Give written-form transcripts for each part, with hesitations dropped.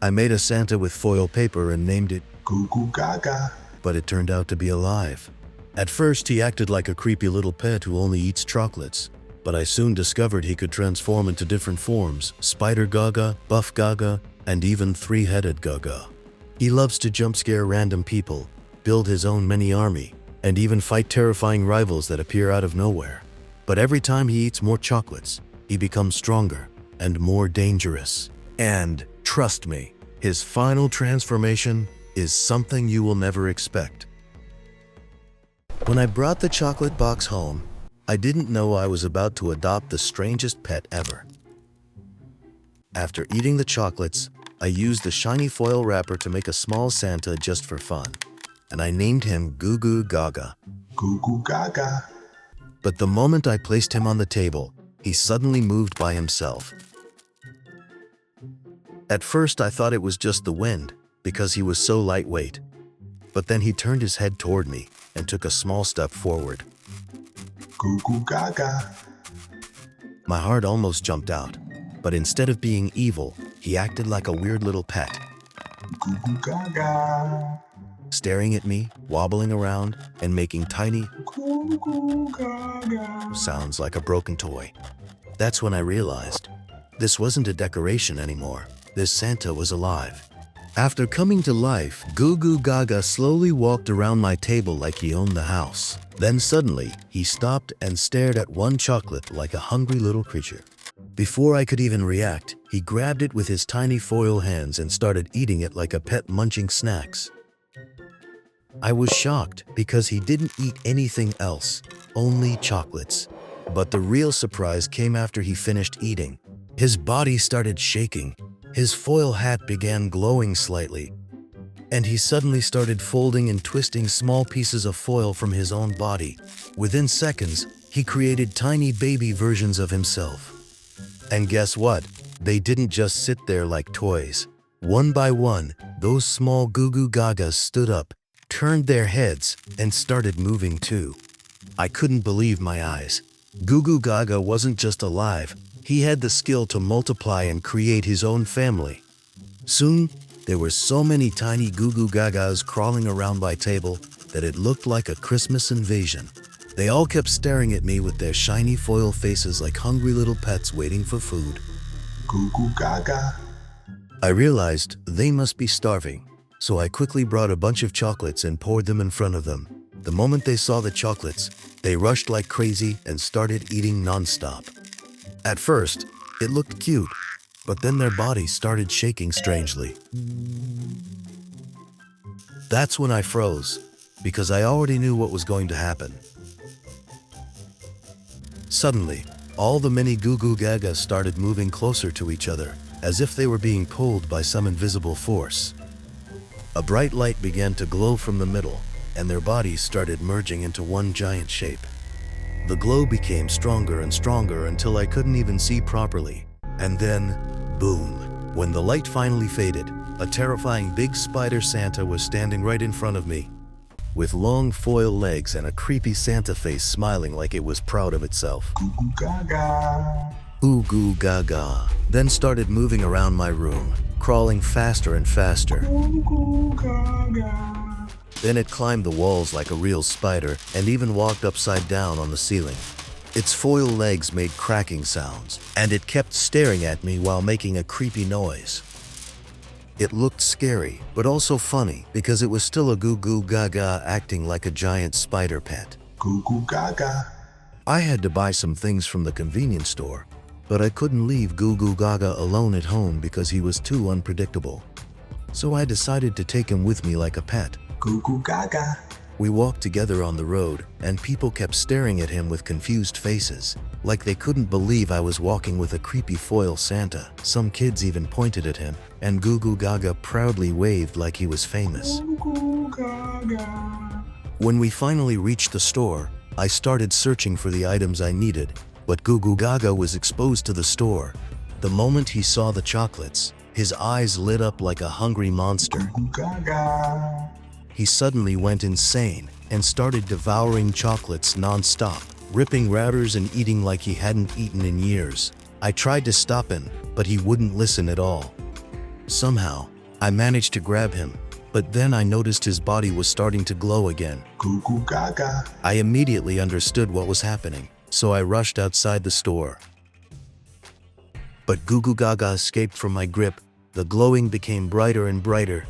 I made a Santa with foil paper and named it Goo Goo Gaga. but it turned out to be alive. At first, he acted like a creepy little pet who only eats chocolates, but I soon discovered he could transform into different forms: Spider Gaga, Buff Gaga, and even Three-Headed Gaga. He loves to jump scare random people, build his own mini army, and even fight terrifying rivals that appear out of nowhere. But every time he eats more chocolates, he becomes stronger and more dangerous. And trust me, his final transformation is something you will never expect. When I brought the chocolate box home, I didn't know I was about to adopt the strangest pet ever. After eating the chocolates, I used the shiny foil wrapper to make a small Santa just for fun, and I named him Goo Goo Gaga. Goo Goo Gaga. But the moment I placed him on the table, he suddenly moved by himself. At first, I thought it was just the wind, because he was so lightweight. But then he turned his head toward me and took a small step forward. Goo Goo Gaga. My heart almost jumped out, but instead of being evil, he acted like a weird little pet, Goo Goo Gaga. staring at me, wobbling around, and making tiny Goo Goo Gaga. sounds like a broken toy. That's when I realized this wasn't a decoration anymore. This Santa was alive. After coming to life, Goo Goo Gaga slowly walked around my table like he owned the house. Then suddenly, he stopped and stared at one chocolate like a hungry little creature. Before I could even react, he grabbed it with his tiny foil hands and started eating it like a pet munching snacks. I was shocked because he didn't eat anything else, only chocolates. But the real surprise came after he finished eating. His body started shaking. His foil hat began glowing slightly, and he suddenly started folding and twisting small pieces of foil from his own body. Within seconds, he created tiny baby versions of himself. And guess what? They didn't just sit there like toys. One by one, those small Goo Goo Gagas stood up, turned their heads, and started moving too. I couldn't believe my eyes. Goo Goo Gaga wasn't just alive. He had the skill to multiply and create his own family. Soon, there were so many tiny Goo Goo Gagas crawling around my table that it looked like a Christmas invasion. They all kept staring at me with their shiny foil faces like hungry little pets waiting for food. Goo Goo Gaga. I realized they must be starving, so I quickly brought a bunch of chocolates and poured them in front of them. The moment they saw the chocolates, they rushed like crazy and started eating nonstop. At first, it looked cute, but then their bodies started shaking strangely. That's when I froze, because I already knew what was going to happen. Suddenly, all the mini Goo Goo Gagas started moving closer to each other, as if they were being pulled by some invisible force. A bright light began to glow from the middle, and their bodies started merging into one giant shape. The glow became stronger and stronger until I couldn't even see properly. And then, boom! When the light finally faded, a terrifying big spider Santa was standing right in front of me, with long foil legs and a creepy Santa face smiling like it was proud of itself. Goo Goo Gaga. Goo Goo Gaga then started moving around my room, crawling faster and faster. Goo Goo Gaga. Then it climbed the walls like a real spider and even walked upside down on the ceiling. Its foil legs made cracking sounds, and it kept staring at me while making a creepy noise. It looked scary, but also funny because it was still a Goo Goo Gaga acting like a giant spider pet. Goo Goo Gaga. I had to buy some things from the convenience store, but I couldn't leave Goo Goo Gaga alone at home because he was too unpredictable. So I decided to take him with me like a pet. Goo Goo Gaga. We walked together on the road, and people kept staring at him with confused faces, like they couldn't believe I was walking with a creepy foil Santa. Some kids even pointed at him, and Goo Goo Gaga proudly waved like he was famous. Goo Goo Gaga. When we finally reached the store, I started searching for the items I needed, but Goo Goo Gaga was exposed to the store. The moment he saw the chocolates, his eyes lit up like a hungry monster. Goo Goo Gaga. He suddenly went insane and started devouring chocolates non-stop, ripping routers and eating like he hadn't eaten in years. I tried to stop him, but he wouldn't listen at all. Somehow, I managed to grab him, but then I noticed his body was starting to glow again. Goo Goo Gaga. I immediately understood what was happening, so I rushed outside the store. But Goo Goo Gaga escaped from my grip. The glowing became brighter and brighter,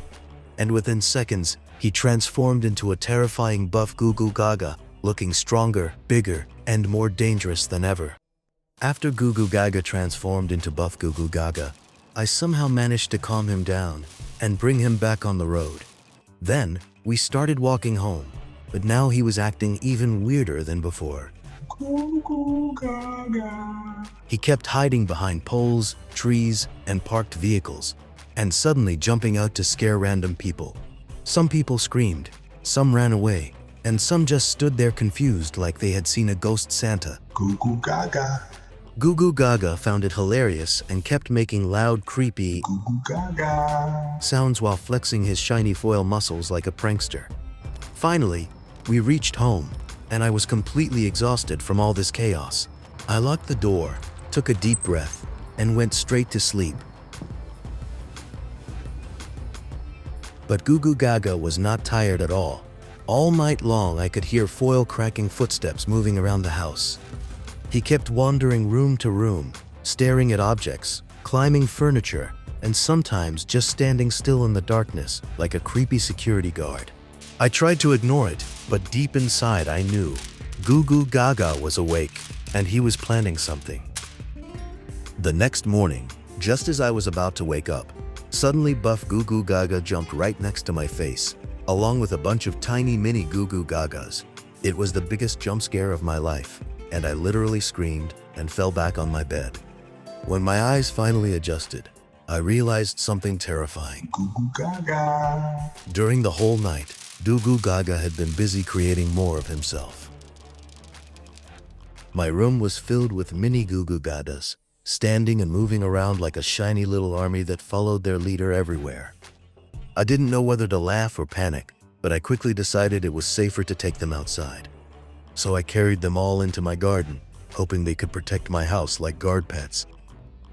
and within seconds, he transformed into a terrifying buff Goo Goo Gaga, looking stronger, bigger, and more dangerous than ever. After Goo Goo Gaga transformed into buff Goo Goo Gaga, I somehow managed to calm him down and bring him back on the road. Then, we started walking home, but now he was acting even weirder than before. Goo Goo Gaga. He kept hiding behind poles, trees, and parked vehicles, and suddenly jumping out to scare random people. Some people screamed, some ran away, and some just stood there confused like they had seen a ghost Santa. Goo Goo Gaga. Goo Goo Gaga found it hilarious and kept making loud, creepy Goo Goo Gaga. sounds while flexing his shiny foil muscles like a prankster. Finally, we reached home, and I was completely exhausted from all this chaos. I locked the door, took a deep breath, and went straight to sleep. But Goo Goo Gaga was not tired at all. All night long I could hear foil cracking footsteps moving around the house. He kept wandering room to room, staring at objects, climbing furniture, and sometimes just standing still in the darkness like a creepy security guard. I tried to ignore it, but deep inside I knew Goo Goo Gaga was awake, and he was planning something. The next morning, just as I was about to wake up, suddenly buff Goo Goo Gaga jumped right next to my face, along with a bunch of tiny mini Goo Goo Gagas. It was the biggest jump scare of my life, and I literally screamed and fell back on my bed. When my eyes finally adjusted, I realized something terrifying. Goo Goo Gaga. During the whole night, Goo Goo Gaga had been busy creating more of himself. My room was filled with mini Goo Goo Gagas, standing and moving around like a shiny little army that followed their leader everywhere. I didn't know whether to laugh or panic, but I quickly decided it was safer to take them outside. So I carried them all into my garden, hoping they could protect my house like guard pets.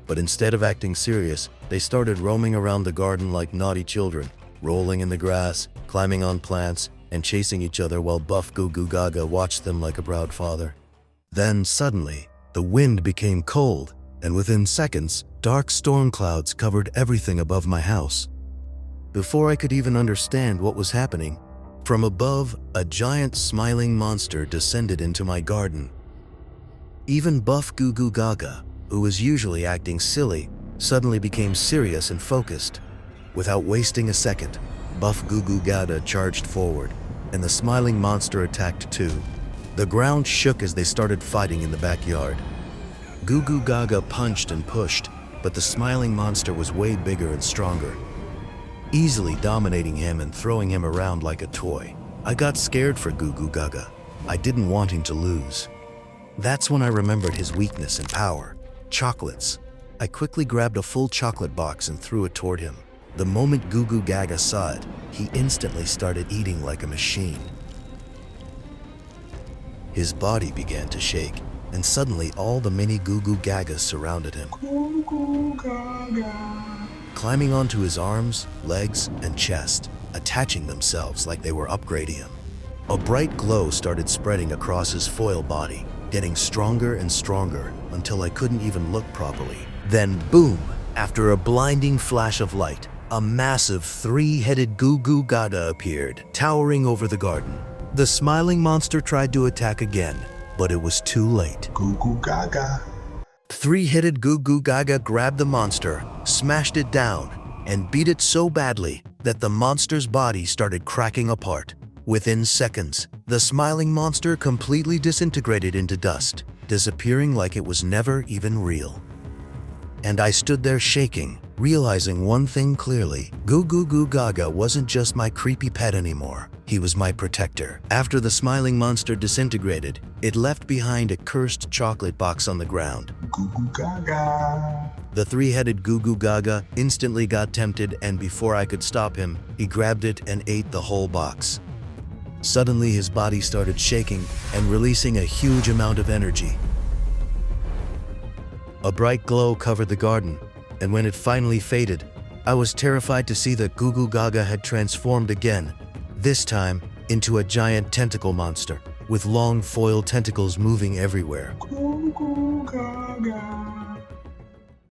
But instead of acting serious, they started roaming around the garden like naughty children, rolling in the grass, climbing on plants, and chasing each other while buff Goo Goo Gaga watched them like a proud father. Then suddenly, the wind became cold, and within seconds, dark storm clouds covered everything above my house. Before I could even understand what was happening, from above, a giant smiling monster descended into my garden. Even buff Goo Goo Gaga, who was usually acting silly, suddenly became serious and focused. Without wasting a second, buff Goo Goo Gaga charged forward, and the smiling monster attacked too. The ground shook as they started fighting in the backyard. Goo Goo Gaga punched and pushed, but the smiling monster was way bigger and stronger, easily dominating him and throwing him around like a toy. I got scared for Goo Goo Gaga. I didn't want him to lose. That's when I remembered his weakness and power: chocolates. I quickly grabbed a full chocolate box and threw it toward him. The moment Goo Goo Gaga saw it, he instantly started eating like a machine. His body began to shake, and suddenly all the mini Goo Goo Gagas surrounded him, Goo Goo Gaga. climbing onto his arms, legs, and chest, attaching themselves like they were upgrading him. A bright glow started spreading across his foil body, getting stronger and stronger until I couldn't even look properly. Then boom! After a blinding flash of light, a massive three-headed Goo Goo Gaga appeared, towering over the garden. The smiling monster tried to attack again, but it was too late. Goo Goo Gaga. Three-headed Goo Goo Gaga grabbed the monster, smashed it down, and beat it so badly that the monster's body started cracking apart. Within seconds, the smiling monster completely disintegrated into dust, disappearing like it was never even real. And I stood there shaking, realizing one thing clearly: Goo Goo Gaga wasn't just my creepy pet anymore. He was my protector. After the smiling monster disintegrated, it left behind a cursed chocolate box on the ground. Goo Goo Gaga. The three-headed Goo Goo Gaga instantly got tempted, and before I could stop him, he grabbed it and ate the whole box. Suddenly, his body started shaking and releasing a huge amount of energy. A bright glow covered the garden, and when it finally faded, I was terrified to see that Goo Goo Gaga had transformed again, this time into a giant tentacle monster, with long foil tentacles moving everywhere. Goo Goo Gaga.